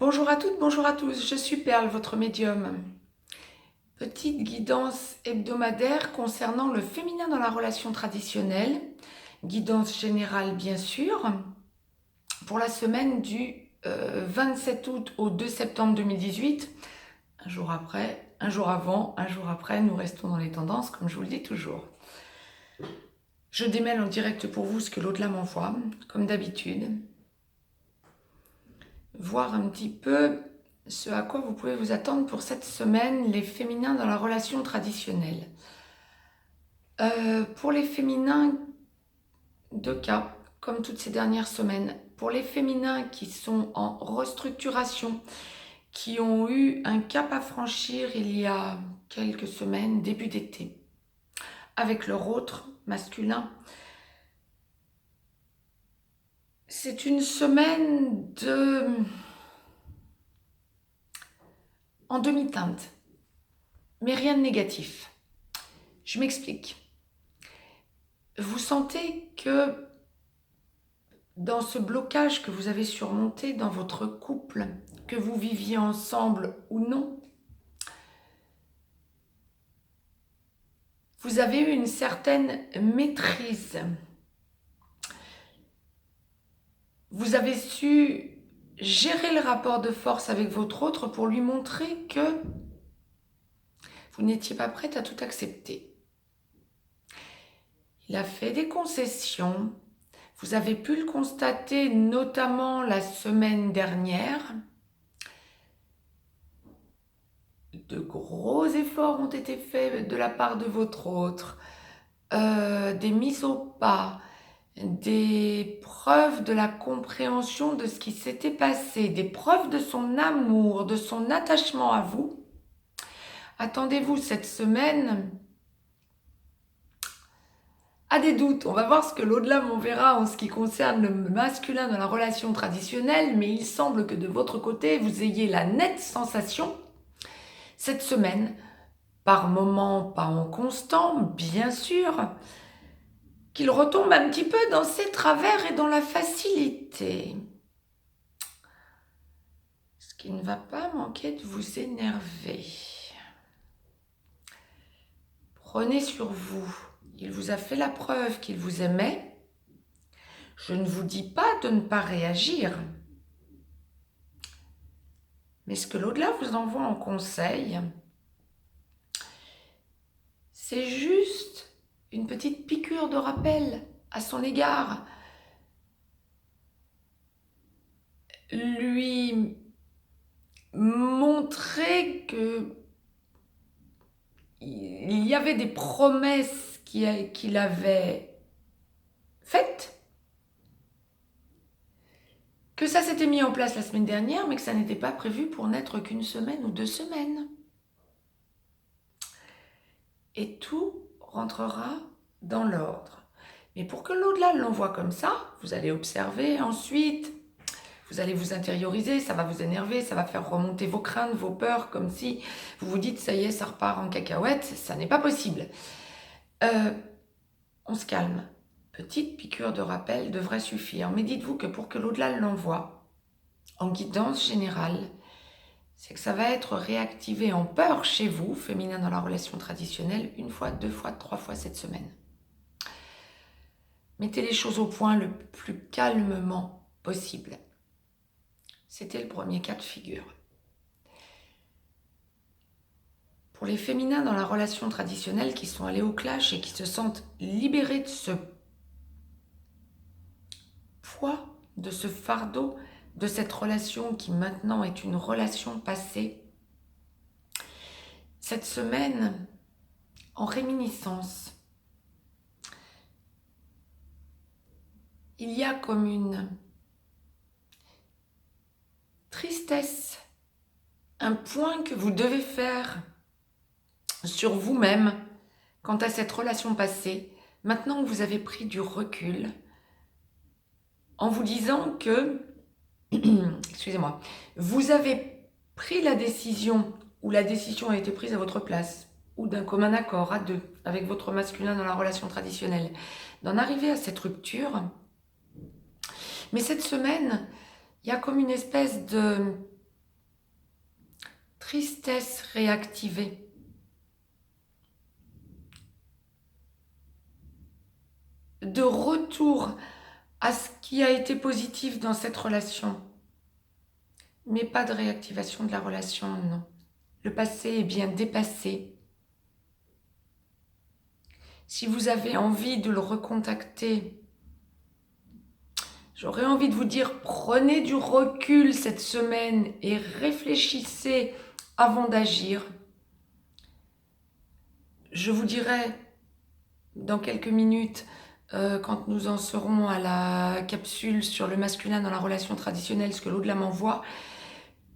Bonjour à toutes, bonjour à tous, je suis Perle, votre médium. Petite guidance hebdomadaire concernant le féminin dans la relation traditionnelle. Guidance générale bien sûr, pour la semaine du 27 août au 2 septembre 2018. Un jour après, un jour avant, un jour après, nous restons dans les tendances comme je vous le dis toujours. Je démêle en direct pour vous ce que l'au-delà m'envoie, comme d'habitude. Voir un petit peu ce à quoi vous pouvez vous attendre pour cette semaine, les féminins dans la relation traditionnelle. Pour les féminins, deux cas, comme toutes ces dernières semaines. Pour les féminins qui sont en restructuration, qui ont eu un cap à franchir il y a quelques semaines, début d'été, avec leur autre masculin, c'est une semaine en demi-teinte, mais rien de négatif. Je m'explique. Vous sentez que dans ce blocage que vous avez surmonté dans votre couple, que vous viviez ensemble ou non, vous avez eu une certaine maîtrise. Vous avez su gérer le rapport de force avec votre autre pour lui montrer que vous n'étiez pas prête à tout accepter. Il a fait des concessions. Vous avez pu le constater notamment la semaine dernière. De gros efforts ont été faits de la part de votre autre, des mises au pas, des preuves de la compréhension de ce qui s'était passé, des preuves de son amour, de son attachement à vous. Attendez-vous cette semaine à des doutes. On va voir ce que l'au-delà m'enverra en ce qui concerne le masculin dans la relation traditionnelle, mais il semble que de votre côté, vous ayez la nette sensation, cette semaine, par moments pas en constant, bien sûr, qu'il retombe un petit peu dans ses travers et dans la facilité. Ce qui ne va pas manquer de vous énerver. Prenez sur vous. Il vous a fait la preuve qu'il vous aimait. Je ne vous dis pas de ne pas réagir. Mais ce que l'au-delà vous envoie en conseil, c'est juste une petite piqûre de rappel à son égard. Lui montrer que il y avait des promesses qu'il avait faites, que ça s'était mis en place la semaine dernière, mais que ça n'était pas prévu pour n'être qu'une semaine ou 2 semaines. Et tout rentrera dans l'ordre. Mais pour que l'au-delà l'envoie comme ça, vous allez observer ensuite, vous allez vous intérioriser, ça va vous énerver, ça va faire remonter vos craintes, vos peurs, comme si vous vous dites, ça y est, ça repart en cacahuète, ça n'est pas possible. On se calme. Petite piqûre de rappel devrait suffire. Mais dites-vous que pour que l'au-delà l'envoie, en guidance générale, c'est que ça va être réactivé en peur chez vous, féminin dans la relation traditionnelle, 1 fois, 2 fois, 3 fois cette semaine. Mettez les choses au point le plus calmement possible. C'était le premier cas de figure. Pour les féminins dans la relation traditionnelle qui sont allés au clash et qui se sentent libérés de ce poids, de ce fardeau, de cette relation qui maintenant est une relation passée, cette semaine, en réminiscence, il y a comme une tristesse, un point que vous devez faire sur vous-même quant à cette relation passée, maintenant que vous avez pris du recul, en vous disant que, excusez-moi, vous avez pris la décision, ou la décision a été prise à votre place, ou d'un commun accord à deux, avec votre masculin dans la relation traditionnelle, d'en arriver à cette rupture. Mais cette semaine, il y a comme une espèce de tristesse réactivée. De retour à ce qui a été positif dans cette relation. Mais pas de réactivation de la relation, non. Le passé est bien dépassé. Si vous avez envie de le recontacter, j'aurais envie de vous dire, prenez du recul cette semaine et réfléchissez avant d'agir. Je vous dirai dans quelques minutes, quand nous en serons à la capsule sur le masculin dans la relation traditionnelle, ce que l'au-delà m'envoie.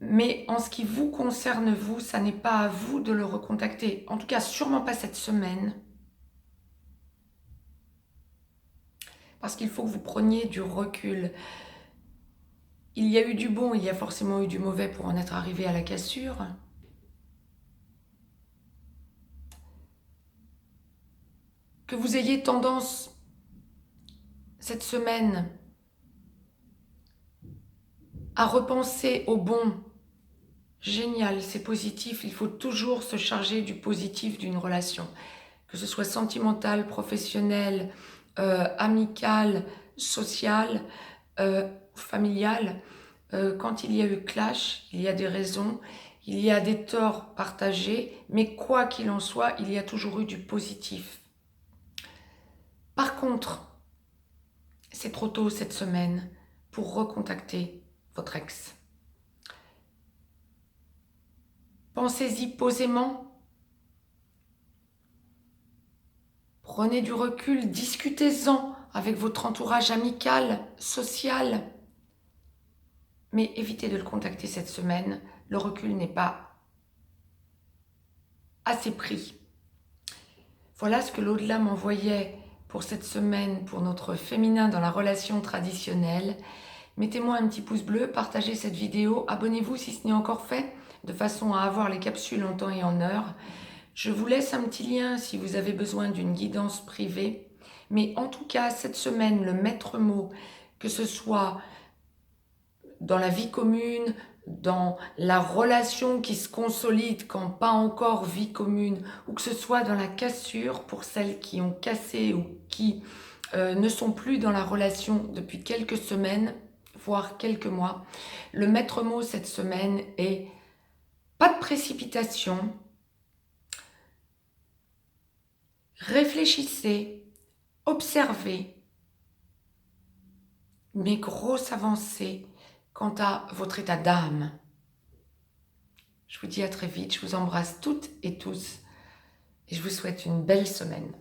Mais en ce qui vous concerne, vous, ça n'est pas à vous de le recontacter. En tout cas, sûrement pas cette semaine. Parce qu'il faut que vous preniez du recul. Il y a eu du bon, il y a forcément eu du mauvais pour en être arrivé à la cassure. Que vous ayez tendance, cette semaine, à repenser au bon. Génial, c'est positif. Il faut toujours se charger du positif d'une relation. Que ce soit sentimental, professionnel, amical, social, familial. Quand il y a eu clash, il y a des raisons, il y a des torts partagés, mais quoi qu'il en soit, il y a toujours eu du positif. Par contre, c'est trop tôt cette semaine pour recontacter votre ex. Pensez-y posément. Prenez du recul, discutez-en avec votre entourage amical, social. Mais évitez de le contacter cette semaine. Le recul n'est pas assez pris. Voilà ce que l'au-delà m'envoyait pour cette semaine, pour notre féminin dans la relation traditionnelle. Mettez-moi un petit pouce bleu, partagez cette vidéo, abonnez-vous si ce n'est encore fait, de façon à avoir les capsules en temps et en heure. Je vous laisse un petit lien si vous avez besoin d'une guidance privée. Mais en tout cas, cette semaine, le maître mot, que ce soit dans la vie commune, dans la relation qui se consolide quand pas encore vie commune, ou que ce soit dans la cassure pour celles qui ont cassé ou qui ne sont plus dans la relation depuis quelques semaines, voire quelques mois. Le maître mot cette semaine est pas de précipitation. Réfléchissez, observez, mais grosse avancée quant à votre état d'âme. Je vous dis à très vite, je vous embrasse toutes et tous et je vous souhaite une belle semaine.